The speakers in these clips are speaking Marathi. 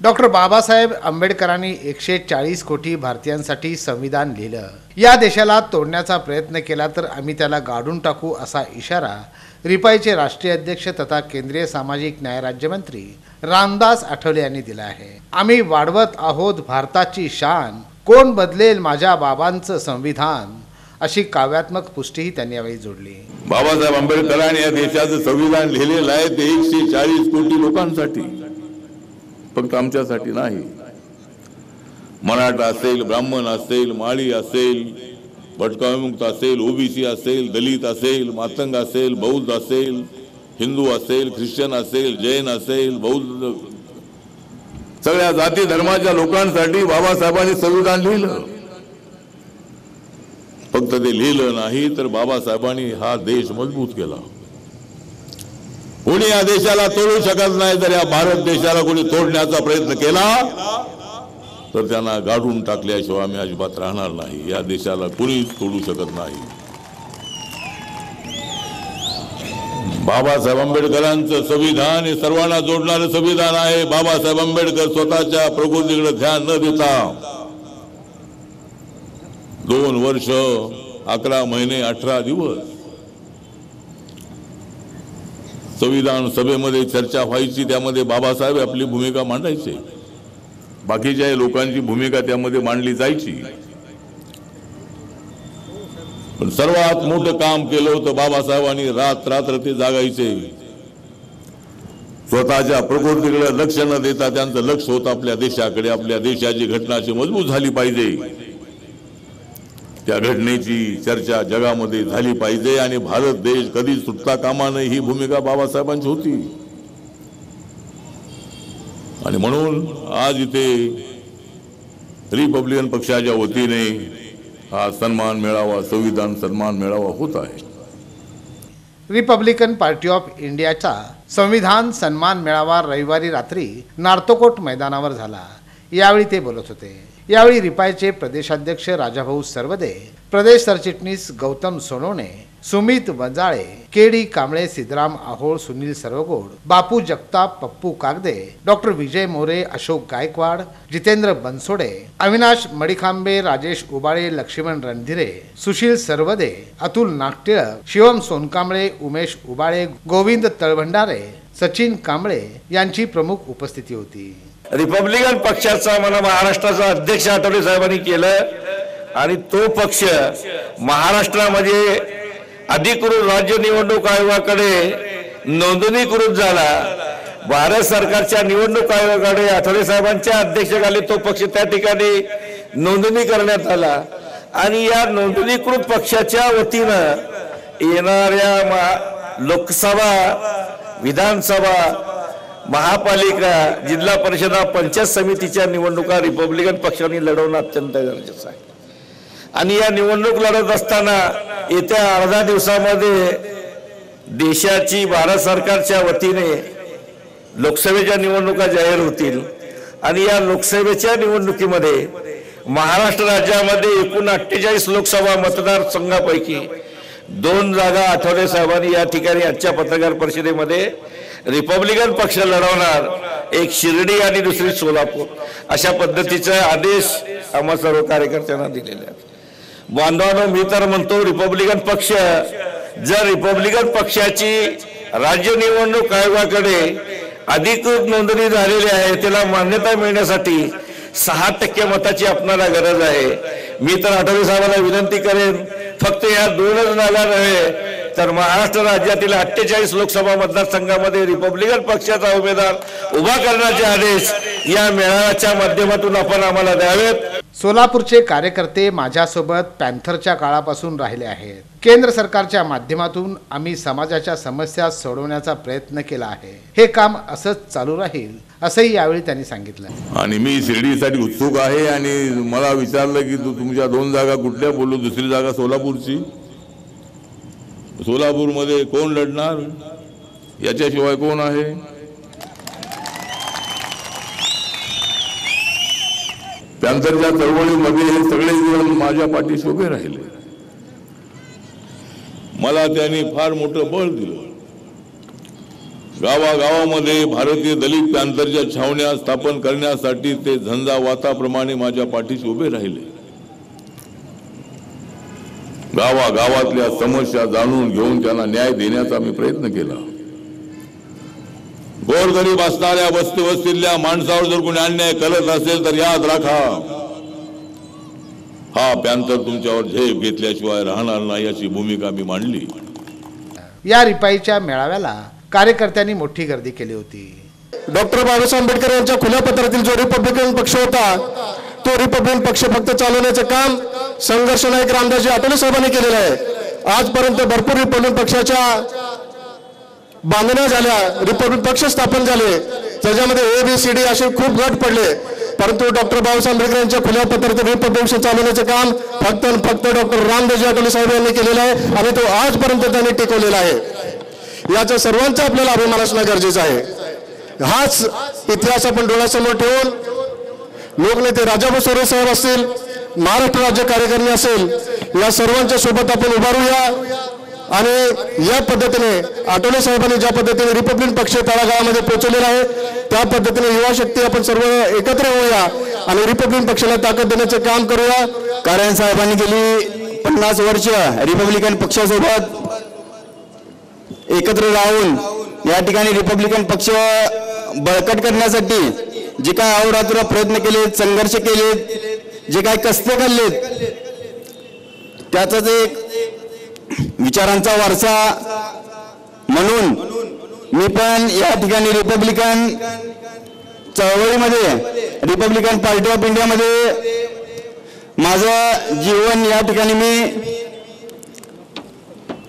डॉक्टर बाबासाहेब आंबेडकरांनी 140 कोटी भारतीयांसाठी संविधान लिहिलं. या देशाला तोडण्याचा प्रयत्न केला तर आम्ही त्याला गाडून टाकू असा इशारा रिपाईचे राष्ट्रीय अध्यक्ष तथा केंद्रीय सामाजिक न्याय राज्यमंत्री रामदास आठवले यांनी दिला आहे. आम्ही वाढवत आहोत भारताची शान, कोण बदलेल माझ्या बाबांचं संविधान, अशी काव्यात्मक पुष्टीही त्यांनी यावेळी जोडली. बाबासाहेब आंबेडकरांनी या देशाचं संविधान लिहिलेलं आहे ते 140 कोटी लोकांसाठी, फक्त आमच्यासाठी नाही. मराठा असेल, ब्राह्मण असेल, माळी असेल, भटका विमुक्त असेल, ओबीसी असेल, दलित असेल, मातंग असेल, बौद्ध असेल, हिंदू असेल, ख्रिश्चन असेल, जैन असेल, बौद्ध, सगळ्या जाती धर्माच्या लोकांसाठी बाबासाहेबांनी संविधान लिहिलं. फक्त ते लिहिलं नाही तर बाबासाहेबांनी हा देश मजबूत केला. कोणी या देशाला तोडू शकत नाही. जर या भारत देशाला कोणी तोडण्याचा प्रयत्न केला तर त्यांना गाडून टाकल्याशिवाय आम्ही अजिबात राहणार नाही. या देशाला कोणीच तोडू शकत नाही. बाबासाहेब आंबेडकरांचं संविधान हे सर्वांना जोडणारं संविधान आहे. बाबासाहेब आंबेडकर स्वतःच्या प्रकृतीकडे ध्यान न देता 2 वर्ष 11 महिने 18 दिवस संविधान सभेमध्ये चर्चा व्हायची, त्यामध्ये बाबासाहेब आपली भूमिका मांडायचे, बाकीच्या लोकांची भूमिका त्यामध्ये मांडली जायची. पण सर्वात मोठं काम केलं होतं बाबासाहेबांनी. रात्र ते जागायचे, स्वतःच्या प्रकृतीकडे लक्ष न देता त्यांचं लक्ष होतं आपल्या देशाकडे. आपल्या देशाची घटनाची मजबूत झाली पाहिजे, त्या घटनेची चर्चा जगामध्ये झाली पाहिजे आणि भारत देश कधी सुटता कामा नये ही भूमिका बाबासाहेबांची होती. आणि म्हणून आज इथे रिपब्लिकन पक्षाच्या वतीने हा सन्मान मेळावा, संविधान सन्मान मेळावा होत आहे. रिपब्लिकन पार्टी ऑफ इंडियाचा संविधान सन्मान मेळावा रविवारी रात्री नार्तोकोट मैदानावर झाला. यावेळी ते बोलत होते. यावेळी रिपाईचे प्रदेशाध्यक्ष राजाभाऊ सरवदे, प्रदेश सरचिटणीस गौतम सोनवणे, सुमित वंजाळे, केडी कांबळे, सिद्धराम आहोळ, सुनील सर्वगोड, बापू जगताप, पप्पू कागदे, डॉक्टर विजय मोरे, अशोक गायकवाड, जितेंद्र बनसोडे, अविनाश मडिखांबे, राजेश उबाळे, लक्ष्मण रणधीरे, सुशील सरवदे, अतुल नागटिळक, शिवम सोनकांबळे, उमेश उबाळे, गोविंद तळभंडारे, सचिन कांबळे यांची प्रमुख उपस्थिती होती. रिपब्लिकन पक्षाचा मला महाराष्ट्राचा अध्यक्ष आठवले साहेबांनी केलं आणि तो पक्ष महाराष्ट्रामध्ये अधिकृत राज्य निवडणूक आयोगाकडे नोंदणीकृत झाला. भारत सरकारच्या निवडणूक आयोगाकडे आठवले साहेबांच्या अध्यक्षतेखाली तो पक्ष त्या ठिकाणी नोंदणी करण्यात आला आणि या नोंदणीकृत पक्षाच्या वतीनं येणाऱ्या लोकसभा, विधानसभा, महापालिका, जिल्हा परिषदा, पंचायत समितीच्या निवडणुका रिपब्लिकन पक्षाने लढवणं अत्यंत गरजेचं आहे. आणि या निवडणूक लढत असताना येत्या अर्ध्या दिवसामध्ये देशाची भारत सरकारच्या वतीने लोकसभेच्या निवडणुका जाहीर होतील आणि या लोकसभेच्या निवडणुकीमध्ये महाराष्ट्र राज्यामध्ये एकूण 48 लोकसभा मतदारसंघापैकी 2 जागा आठवले साहेबांनी या ठिकाणी आजच्या पत्रकार परिषदेमध्ये रिपब्लिकन पक्ष लढवणार, एक शिर्डी आणि दुसरी सोलापूर, अशा पद्धतीचे आदेश आम्हा सर्व कार्यकर्त्यांना दिलेले आहेत. बांधवांनो, मी तर म्हणतो रिपब्लिकन पक्ष जर रिपब्लिकन पक्षाची राज्य निवडणूक आयोगाकडे अधिकृत नोंदणी झालेली आहे, त्याला मान्यता मिळण्यासाठी 6% मताची आपल्याला गरज आहे. मी तर आठवले साहेबांना विनंती करेन, फक्त या 2च जागा नव्हे तर महाराष्ट्र राज्यातील 48 लोकसभा मतदारसंघामध्ये रिपब्लिकन पक्षाचा उमेदवार उभा करण्याचे आदेश या मेळाव्याच्या माध्यमातून आपण आम्हाला द्यावेत. सोलापूरचे कार्यकर्ते माझ्यासोबत पॅन्थरच्या काळापासून राहिले आहेत. केंद्र सरकारच्या माध्यमातून आम्ही समाजाच्या समस्या सोडवण्याचा प्रयत्न केला आहे. हे काम असंच चालू राहील असंही यावेळी त्यांनी सांगितलं. आणि मी शिर्डीसाठी उत्सुक आहे आणि मला विचारलं की तुमच्या 2 जागा कुठल्या? बोललो दुसरी जागा सोलापूरची. सोलापूरमध्ये कोण लढणार? याच्याशिवाय कोण आहे? पॅन्थरच्या चळवळीमध्ये हे सगळे जण माझ्या पाठीशी उभे राहिले. मला त्यांनी फार मोठं बळ दिलं. गावागावामध्ये भारतीय दलित पॅंथरच्या छावण्या स्थापन करण्यासाठी ते झंझावाताप्रमाणे माझ्या पाठीशी उभे राहिले. गावागावातल्या समस्या जाणून घेऊन त्यांना न्याय देण्याचा मी प्रयत्न केला. गोरगरीब असणाऱ्या वस्तीतल्या माणसावर जर कोणी अन्याय करत असेल तर याद राखा, हा पॅंथर तुमच्यावर झेप घेतल्याशिवाय राहणार नाही अशी भूमिका मी मांडली. या रिपाईच्या मेळाव्याला कार्यकर्त्यांनी मोठी गर्दी केली होती. डॉक्टर बाबासाहेब आंबेडकर यांच्या खुल्या पत्रातील जो रिपब्लिकन पक्ष होता तो रिपब्लिकन पक्ष फक्त चालवण्याचे काम संघर्ष नायक रामदासजी आठवले साहेबांनी केलेलं आहे. आजपर्यंत भरपूर रिपब्लिकन पक्षाच्या बांधण्या झाल्या, रिपब्लिकन पक्ष स्थापन झाले, त्याच्यामध्ये ABCD असे खूप गट पडले, परंतु डॉक्टर बाबासाहेब आंबेडकर यांच्या खुल्या पत्रातील रिपब्लिकन पक्ष चालवण्याचे काम फक्त डॉक्टर रामदासजी आठवले साहेब यांनी केलेलं आहे आणि तो आजपर्यंत त्यांनी टिकवलेला आहे. याचा सर्वांचा आपल्याला अभिमान असणं गरजेचं आहे. हाच इतिहास आपण डोळ्यासमोर ठेवून लोकनेते राजाभाऊ सुर्वे साहेब असतील, महाराष्ट्र राज्य कार्यकारिणी असेल, या सर्वांच्या सोबत आपण उभारूया आणि या पद्धतीने आठवले साहेबांनी ज्या पद्धतीने रिपब्लिकन पक्ष तळागाळामध्ये पोहोचवलेला आहे त्या पद्धतीने युवा शक्ती आपण सर्व एकत्र होऊया आणि रिपब्लिकन पक्षाला ताकद देण्याचे काम करूया. कारण साहेबांनी गेली 50 वर्ष रिपब्लिकन पक्षासोबत एकत्र राहून या ठिकाणी रिपब्लिकन पक्ष बळकट करण्यासाठी जे काय अहोरात्र प्रयत्न केले, संघर्ष केले, जे काय कष्ट काढलेत, त्याचाच एक विचारांचा वारसा म्हणून मी पण या ठिकाणी रिपब्लिकन चळवळीमध्ये, रिपब्लिकन पार्टी ऑफ इंडियामध्ये माझं जीवन या ठिकाणी मी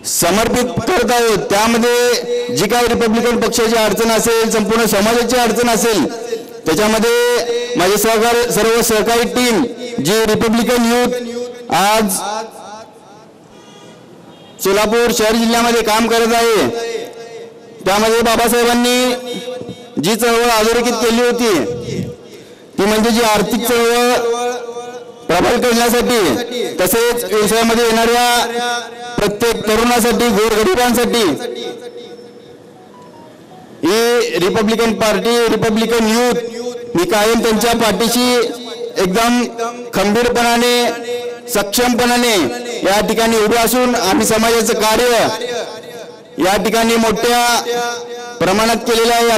समर्पित करत आहोत. त्यामध्ये जी काही रिपब्लिकन पक्षाची अडचण असेल, संपूर्ण समाजाची अडचण असेल, त्याच्यामध्ये माझे सर्व सहकारी टीम जी रिपब्लिकन युथ आज सोलापूर शहर जिल्ह्यामध्ये काम करत आहे, त्यामध्ये बाबासाहेबांनी जी चळवळ अधोरेखित केली होती ती म्हणजे जी आर्थिक चळवळ प्रबळ करण्यासाठी, तसेच व्यवसायामध्ये येणाऱ्या प्रत्येक तरुणासाठी, गोरगरिबांसाठी ही रिपब्लिकन पार्टी, रिपब्लिकन युथ मी कायम त्यांच्या पाठीशी एकदम खंबीरपणाने, सक्षमपणाने या ठिकाणी उभे असून आम्ही समाजाचं कार्य या ठिकाणी मोठ्या प्रमाणात केलेलं आहे.